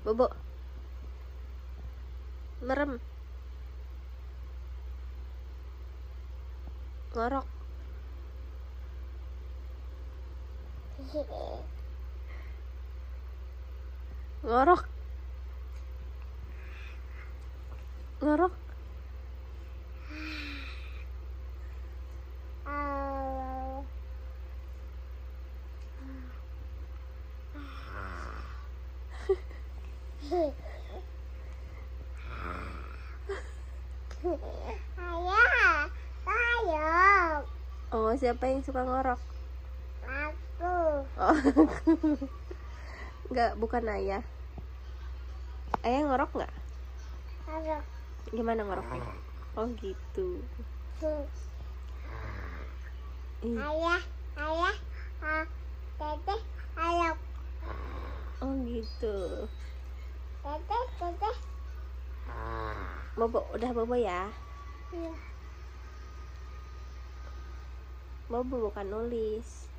Bobo. Merem. Ngorok. Ngorok. Ngorok. Oh, siapa yang suka ngorok? Aku. Oh. Enggak, bukan ayah. Ayah ngorok nggak? Ngorok. Gimana ngoroknya? Oh gitu. Ayah, teteh, ayah, Oh gitu. teteh. Bobo, udah bobo ya. Iya. Bobo bukan nulis.